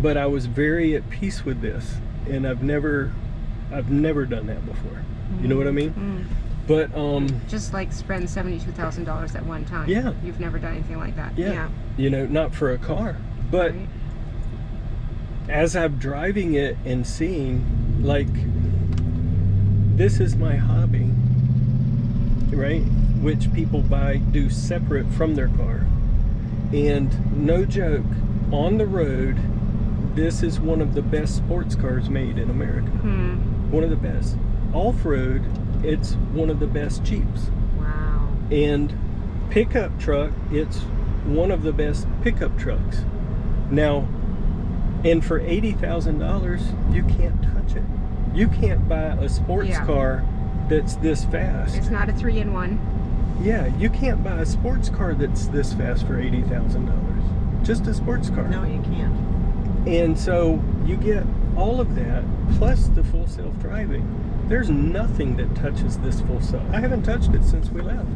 But I was very at peace with this, and I've never done that before. You know what I mean? But just like spend $72,000 at one time. Yeah. You've never done anything like that. Yeah. You know, not for a car, but Right. as I'm driving it and seeing, like, this is my hobby, right? Which people do separate from their car. And no joke, on the road, this is one of the best sports cars made in America. One of the best. Off-road, it's one of the best Jeeps. Wow. And pickup truck, it's one of the best pickup trucks. Now, and for $80,000, you can't touch it. You can't buy a sports car that's this fast. It's not a 3-in-1. Yeah, you can't buy a sports car that's this fast for $80,000. Just a sports car. No, you can't. And so you get all of that, plus the full self-driving. There's nothing that touches this full self. I haven't touched it since we left.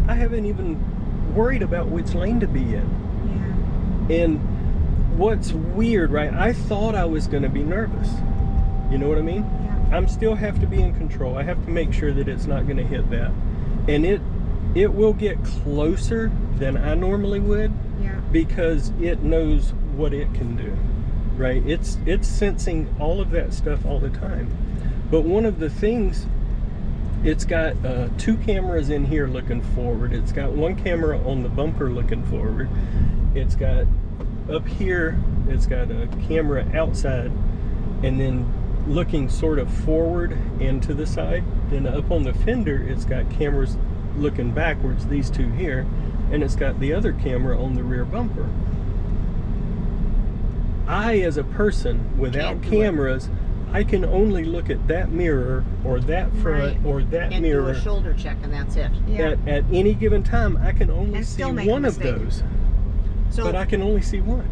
I haven't even worried about which lane to be in. Yeah. And what's weird, right? I thought I was going to be nervous. You know what I mean? Yeah. I'm still have to be in control. I have to make sure that it's not going to hit that. And it will get closer than I normally would. Yeah. Because it knows what it can do, right? It's sensing all of that stuff all the time. But one of the things, it's got 2 cameras in here looking forward. It's got 1 camera on the bumper looking forward. It's got up here, it's got a camera outside, and then looking sort of forward and to the side. Then up on the fender, it's got cameras looking backwards, these 2 here, and it's got the other camera on the rear bumper. I, as a person without cameras, I can only look at that mirror or that front or that and mirror. do a shoulder check, and that's it. Yeah. At any given time, I can only And see still make a one of mistake. those. So, But I can only see one.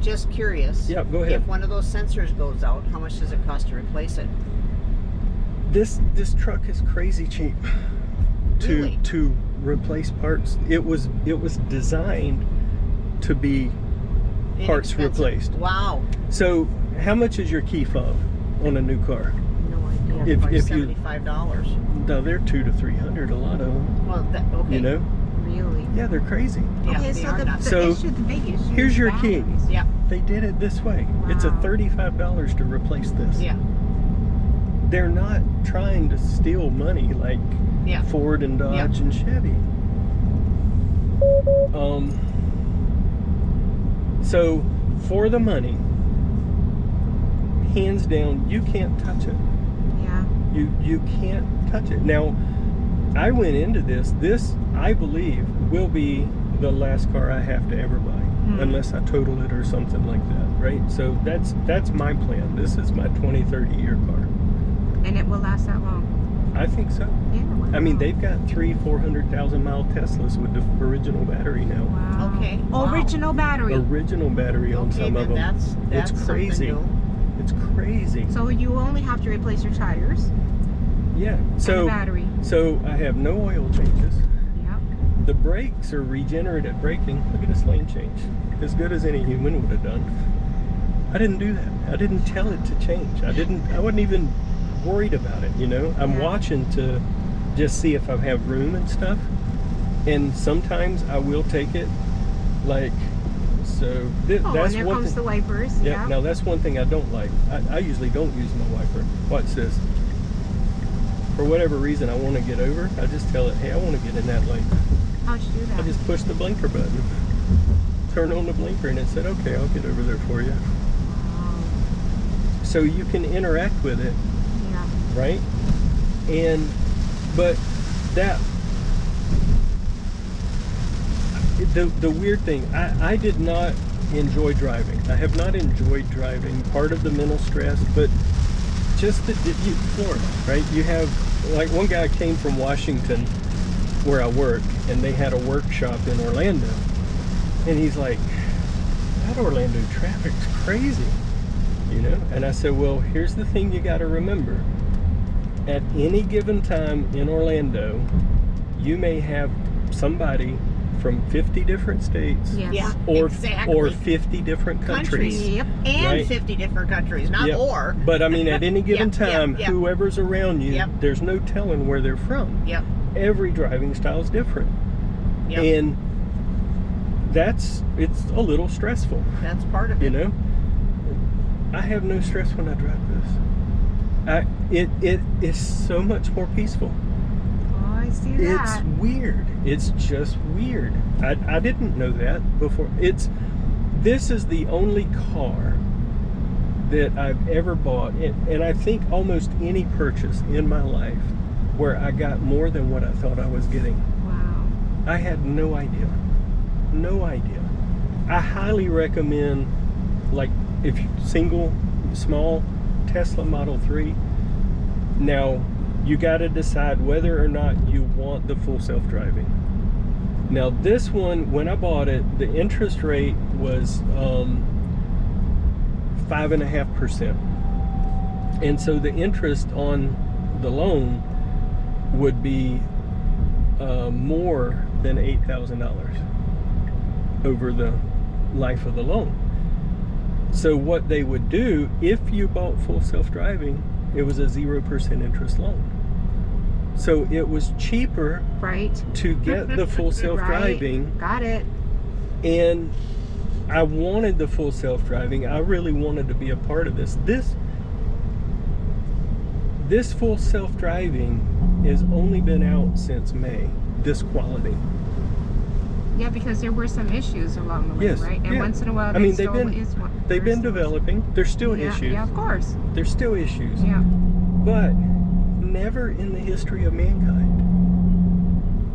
just curious. Yeah, go ahead. If one of those sensors goes out, how much does it cost to replace it? This truck is crazy cheap Really? to replace parts. It was designed to be parts Inexpensive. replaced. Wow. So how much is your key fob on a new car? No idea. If Probably you- $75. No, they're $200 to $300. A lot of them. Well, okay. You know? Really? Yeah, they're crazy. Yeah, Okay, they so are the nuts. So, issue, the big issue here's is your key. batteries. Yeah. They did it this way. It's a Wow. $35 to replace this. Yeah. They're not trying to steal money like Yeah. Ford and Dodge and Chevy. So for the money, hands down, you can't touch it. Yeah. You can't touch it. Now, I went into this I believe will be the last car I have to ever buy, unless I total it or something like that, right? So that's my plan. This is my 20-30 year car. And it will last that long. I think so. Yeah. Wow. I mean, they've got 300,000-400,000 mile Teslas with the original battery now. Wow. Okay. Wow. Original battery. Original battery on Okay, some of then them. that's It's crazy. something new. It's crazy. So you only have to replace your tires Yeah. and the So battery. so I have no oil changes. Yep. The brakes are regenerative braking. Look at this lane change. As good as any human would have done. I didn't do that. I didn't tell it to change. I wasn't even worried about it, you know. I'm watching to just see if I have room and stuff. And sometimes I will take it like so. Oh, and That's there one comes thing. the wipers. Yeah, Yeah. now that's one thing I don't like. I usually don't use my wiper. Watch this. For whatever reason I want to get over, I just tell it, hey, I want to get in that lane. How'd you do that? I just push the blinker button. Turn on the blinker and it said, okay, I'll get over there for you. Wow. So you can interact with it, Yeah. right? But that, the weird thing, I did not enjoy driving. I have not enjoyed driving. Part of the mental stress, but just Florida, right? You have, like, one guy came from Washington where I work, and they had a workshop in Orlando, and he's like, that Orlando traffic's crazy, you know? And I said, well, here's the thing you got to remember. At any given time in Orlando, you may have somebody from 50 different states. Yes. Yeah, Or, exactly. or 50 different countries. Yep. And right. 50 different countries, not Yep. or. But I mean, at any given Yep, yep, time, yep. whoever's around you, Yep. there's no telling where they're from. Yep. Every driving style is different. Yep. And it's a little stressful, That's part of it. you know? I have no stress when I drive this. It is so much more peaceful. Oh, I see It's that. weird. It's just weird. I didn't know that before. This is the only car that I've ever bought, and I think almost any purchase in my life where I got more than what I thought I was getting. Wow. I had no idea. No idea. I highly recommend, like, if you small Tesla Model 3. Now, you got to decide whether or not you want the full self-driving. Now, this one, when I bought it, the interest rate was 5.5%. And so the interest on the loan would be more than $8,000 over the life of the loan. So what they would do, if you bought full self-driving, it was a 0% interest loan. So it was cheaper Right. to get the full self-driving. Right. Got it. And I wanted the full self-driving. I really wanted to be a part of this. This full self-driving has only been out since May, this quality. Yeah, because there were some issues along the way, Yes, right? And yeah. once in a while, I mean, there they've still been- is one. They've There been still is. developing. There's still Yeah, issues. yeah, of course. There's still issues. Yeah. But never in the history of mankind.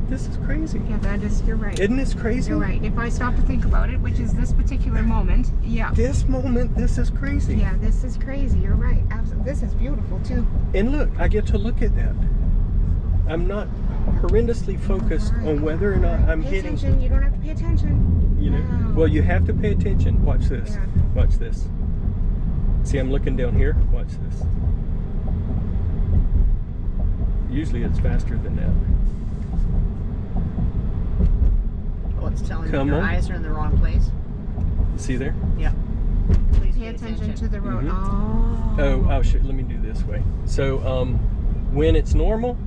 This is crazy. Yeah, that is, you're right. Isn't this crazy? You're right. If I stop to think about it, which is this particular moment, yeah. This moment, this is crazy. Yeah, this is crazy. You're right. Absolutely. This is beautiful too. And look, I get to look at that. I'm not horrendously focused on whether or not I'm pay hitting. attention. You don't have to pay attention. You know, Wow. well, you have to pay attention. Watch this. Yeah. Watch this. See, I'm looking down here. Watch this. Usually it's faster than that. Oh, it's telling Come you your on. eyes are in the wrong place. See there? Yeah. Please Pay attention to the road. Mhm. Oh. Oh, let me do this way. So, when it's normal,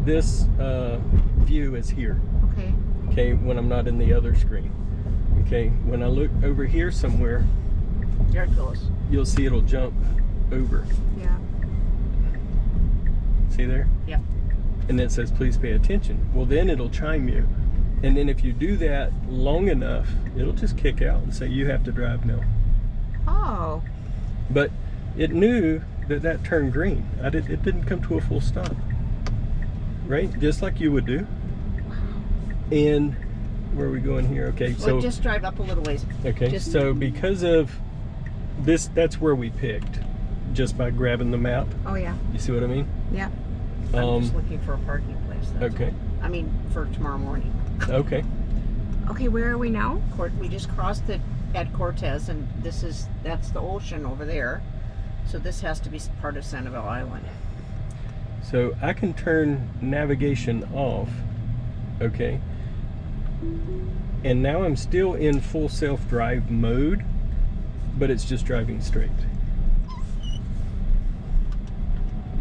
this view is here. Okay. Okay, when I'm not in the other screen. Okay, when I look over here somewhere, There it goes. you'll see it'll jump over. Yeah. See there? Yep. And it says, please pay attention. Well, then it'll chime you. And then if you do that long enough, it'll just kick out and say, you have to drive now. Oh. But it knew that turned green. It didn't come to a full stop. Right? Just like you would do. And where are we going here? Okay, Well, so just drive up a little ways. okay, just- so because of this, that's where we picked, just by grabbing the map. Oh yeah. You see what I mean? Yeah. I'm just looking for a parking place. That's Okay. all. I mean, for tomorrow morning. Okay. Okay, where are we now? We just crossed it at Cortez, and that's the ocean over there. So this has to be part of Sanibel Island. So I can turn navigation off. Okay. And now I'm still in full self-drive mode, but it's just driving straight.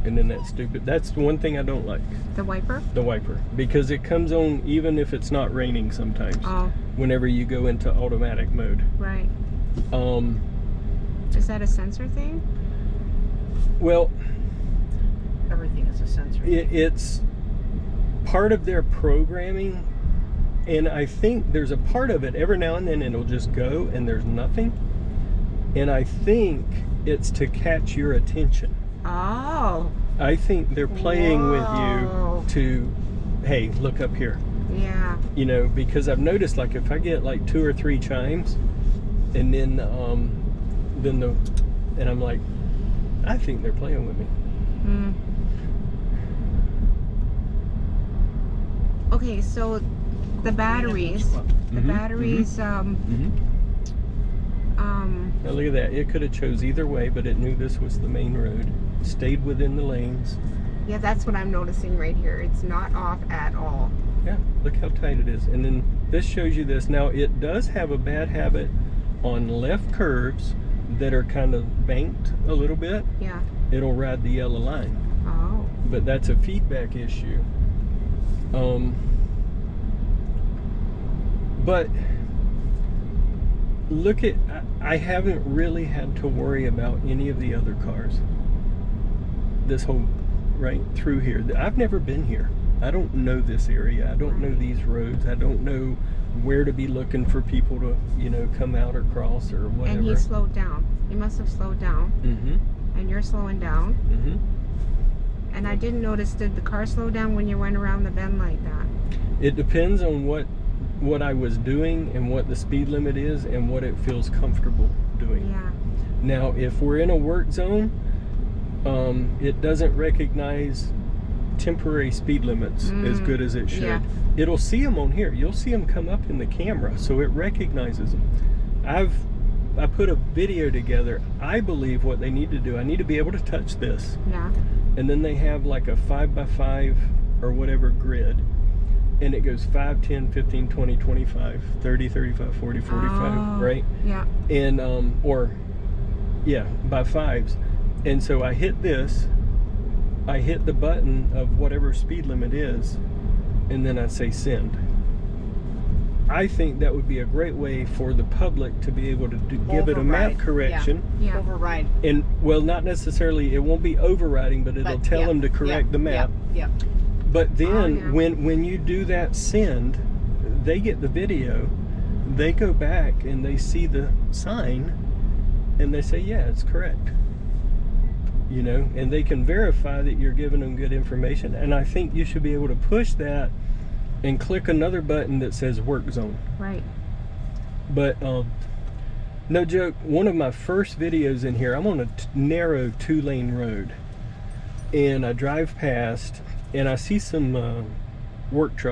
And then that's stupid. That's the one thing I don't like, The wiper? the wiper, because it comes on even if it's not raining sometimes. Oh, Whenever you go into automatic mode. right. Is that a sensor thing? Well, Everything is a sensor. it's part of their programming, and I think there's a part of it every now and then it'll just go and there's nothing, and I think it's to catch your attention. Oh. I think they're playing Whoa. with you to, hey, look up here, Yeah. you know, because I've noticed, like, if I get like 2 or 3 chimes and then and I'm like, I think they're playing with me. Mm. Okay, so the batteries, Mhm, Now look at that. It could have chose either way, but it knew this was the main road. Stayed within the lanes. yeah, that's what I'm noticing right here. It's not off at all. Yeah, look how tight it is. And then This shows you this. Now it does have a bad habit on left curves that are kind of banked a little bit. Yeah. It'll ride the yellow line. Oh. But that's a feedback issue. But look at, I haven't really had to worry about any of the other cars. This whole, right through here. I've never been here. I don't know this area. I don't know these roads. I don't know where to be looking for people to, you know, come out or cross or whatever. And he slowed down. He must have slowed down. Mm-hmm. And you're slowing down. Mm-hmm. And I didn't notice, did the car slow down when you went around the bend like that? It depends on what I was doing and what the speed limit is and what it feels comfortable doing. Yeah. Now, if we're in a work zone, it doesn't recognize temporary speed limits as good as it should. Yeah. It'll see them on here. You'll see them come up in the camera, so it recognizes them. I put a video together. I believe what they need to do, I need to be able to touch this. Yeah. And then they have like a 5x5 or whatever grid. And it goes 5, 10, 15, 20, 25, 30, 35, 40, 45, right? Yeah. And, or, yeah, by fives. And so I hit this, I hit the button of whatever speed limit is, and then I say send. I think that would be a great way for the public to be able to give it a map correction. Yeah. Override. And, well, not necessarily, it won't be overriding, but it'll tell them to correct the map. Yeah. But then yeah. when you do that send, they get the video, they go back and they see the sign and they say, yeah, it's correct. You know, and they can verify that you're giving them good information. And I think you should be able to push that and click another button that says work zone. Right. But no joke, one of my first videos in here, I'm on a narrow 2-lane road and I drive past and I see some work trucks